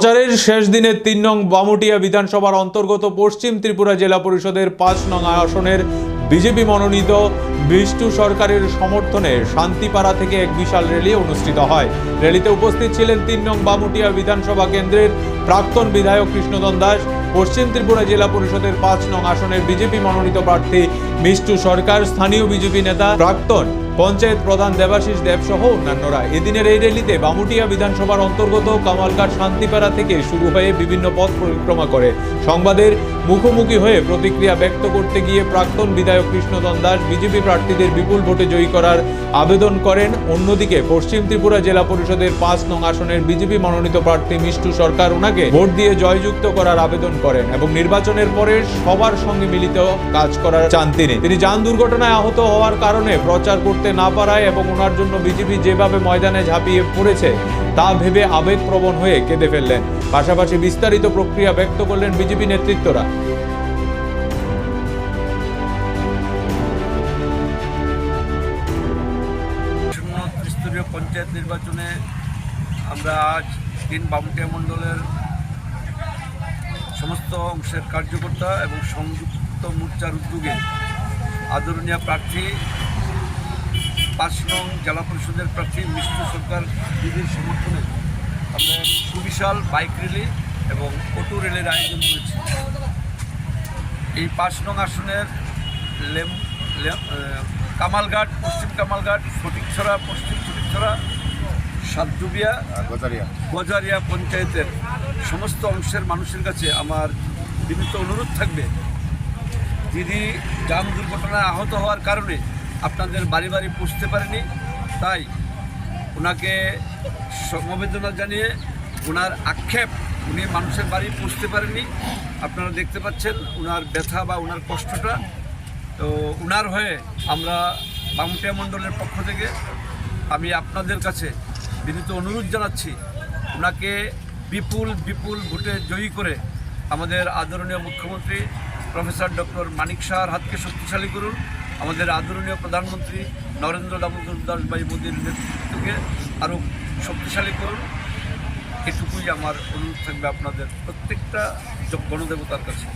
প্রচারের শেষ দিনে ৩ নং বামুটিয়া বিধানসভার অন্তর্গত পশ্চিম ত্রিপুরা জেলা পরিষদের ৫ নং আসনের বিজেপি মনোনীত বিষ্টু সরকারের সমর্থনে শান্তিপাড়া থেকে এক বিশাল র্যালি অনুষ্ঠিত হয়। র্যালিতে উপস্থিত ছিলেন ৩ নং বামুটিয়া বিধানসভা কেন্দ্রের প্রাক্তন বিধায়ক কৃষ্ণধন দাস, পশ্চিম ত্রিপুরা জেলা পরিষদের ৫ নং আসনের বিজেপি মনোনীত প্রার্থী বিষ্টু সরকার, স্থানীয় বিজেপি নেতা প্রাক্তন পঞ্চায়েত প্রধান দেবাশিস দেব সহ অন্যান্যরা। এদিনের এই র্যালিতে বামুটিয়া বিধানসভার অন্তর্গত কামালঘাট শান্তিপাড়া থেকে শুরু হয়ে বিভিন্ন পথ পরিক্রমা করে সংবাদের মুখোমুখি হয়ে প্রতিক্রিয়া ব্যক্ত করতে গিয়ে প্রাক্তন বিধায়ক কৃষ্ণধন দাস বিজেপি প্রার্থীদের বিপুল ভোটে জয়ী করার আবেদন করেন। অন্যদিকে পশ্চিম ত্রিপুরা জেলা পরিষদের ৫ নং আসনের বিজেপি মনোনীত প্রার্থী বিষ্টু সরকার ওনাকে ভোট দিয়ে জয়যুক্ত করার আবেদন করেন এবং নির্বাচনের পরে সবার সঙ্গে মিলিত কাজ করার চান তিনি যান দুর্ঘটনায় আহত হওয়ার কারণে প্রচার করতে না পারায় এবং ওনার জন্য বিজেপি যেভাবে ময়দানে ঝাঁপিয়ে পড়েছে তা ভেবে আবেগপ্রবণ হয়ে কেঁদে ফেললেন। পাশাপাশি বিস্তারিত প্রক্রিয়া ব্যক্ত করলেন বিজেপি নেতৃত্বরা। ত্রিস্তরীয় পঞ্চায়েত নির্বাচনে আমরা আজ ৩ বামুটিয়া মণ্ডলের সমস্ত অংশের কার্যকর্তা এবং সংযুক্ত মোর্চার উদ্যোগে আদরণীয় প্রার্থী ৫ নং জেলা পরিষদের প্রার্থী বিষ্টু সরকার দিদির সমর্থনে আমরা সুবিশাল বাইক র্যালি এবং অটো র্যালির আয়োজন করেছি। এই ৫ নং আসনের কামালঘাট, পশ্চিম কামালঘাট, ফটিকছড়া, পশ্চিম ফটিকছড়া, সাতজুবিয়া, গজারিয়া পঞ্চায়েতের সমস্ত অংশের মানুষের কাছে আমার বিনীত অনুরোধ থাকবে, দিদি যান দুর্ঘটনায় আহত হওয়ার কারণে আপনাদের বাড়ি বাড়ি পৌঁছতে পারেনি, তাই ওনাকে সমবেদনা জানিয়ে ওনার আক্ষেপ, উনি মানুষের বাড়ি পৌঁছতে পারেননি, আপনারা দেখতে পাচ্ছেন ওনার ব্যথা বা ওনার কষ্টটা। তো ওনার হয়ে আমরা বামুটিয়া মণ্ডলের পক্ষ থেকে আমি আপনাদের কাছে বিনীত অনুরোধ জানাচ্ছি, ওনাকে বিপুল বিপুল ভোটে জয়ী করে আমাদের আদরণীয় মুখ্যমন্ত্রী প্রফেসর ডক্টর মানিক শাহর হাতকে শক্তিশালী করুন, আমাদের আদরণীয় প্রধানমন্ত্রী নরেন্দ্র দামোদর দাস ভাই মোদীর নেতৃত্বকে আরও শক্তিশালী করুন। এটুকুই আমার অনুরোধ থাকবে আপনাদের প্রত্যেকটা গণদেবতার কাছে।